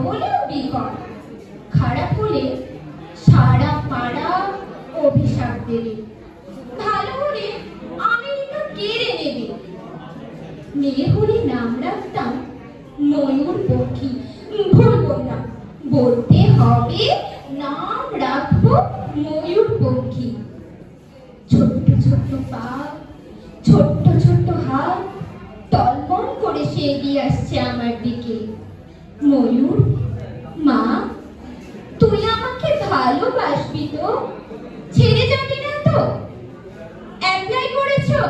হলেও বিকট, খারাপ হলে সারা পাড়া অভিশাপ দেবে, ভালো হলে আমেরিকা কেড়ে নেবে। মেয়ে হলে নাম রাখতাম ময়ূর পক্ষী। ভুলব না, বলতে হবে নাম রাখবো ময়ূর পক্ষী। ছোট্ট ছোট্ট পা, ছোট্ট ছোট্ট হাত, টলমল করে সে এগিয়ে আসছে আমার দিকে। ময়ূর, মা, তুই আমাকে ভালোবাসবি তো? ছেড়ে যাবি না তো? অ্যাপ্লাই করেছো?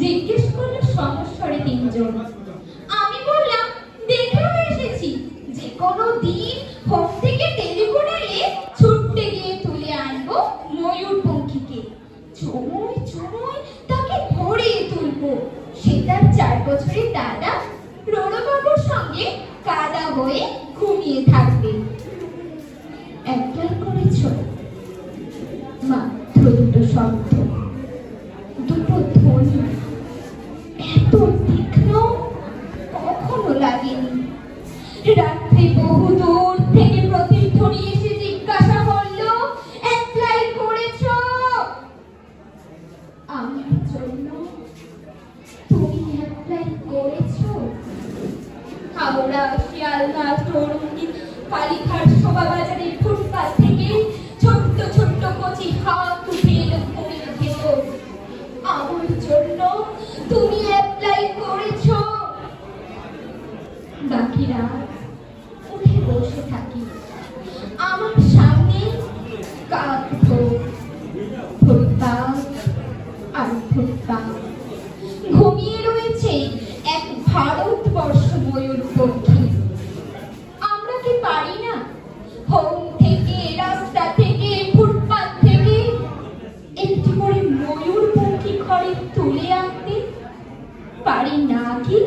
জিজ্ঞেস করলো সমস্বরে তিনজন। আমি বললাম দেখেও এসেছি, যে কোনো দিন হোম থেকে টেলিফোন এলে ছুটতে গিয়ে তুলে আনবো ময়ূর পঙ্খীকে। চময় চময় তাকে ভরিয়ে তুলবো। সে তার 4 বছরের দাদা রণবাবুর সঙ্গে কাদা হয়ে ঘুমিয়ে থাকবে। অ্যাপ্লাই করেছো? মাত্র দুটো শব্দ, দুটো ধ্বনি, এত তীক্ষ্ণ কখনো লাগেনি। রাত্রে বহু দূর থেকে প্রতিধ্বনি এসে জিজ্ঞাসা করলো, অ্যাপ্লাই করেছো? আমার জন্য তুমি অ্যাপ্লাই করেছো? হাওড়া, শিয়ালদা, তরুণী, কালীঘাট, শোভাবাজারের ফুটপাত থেকে ছোট্ট ছোট্ট কচি হাত উঠে এলো ঘুমের ভেতর। আমার জন্য তুমি অ্যাপ্লাই করেছো? বাকিরা উঠে বসে থাকি। আমার সামনে কাক ভোগ, ফুটপাত আর ফুটপাত। ঘুমিয়ে রয়েছে এক ভারতবর্ষ ময়ূর পক্ষী। আমরা কি পারি না হোম থেকে, রাস্তা থেকে, ফুটপাত থেকে একটি করে ময়ূর পক্ষী ঘরে তুলে আনতে? পারি না কি?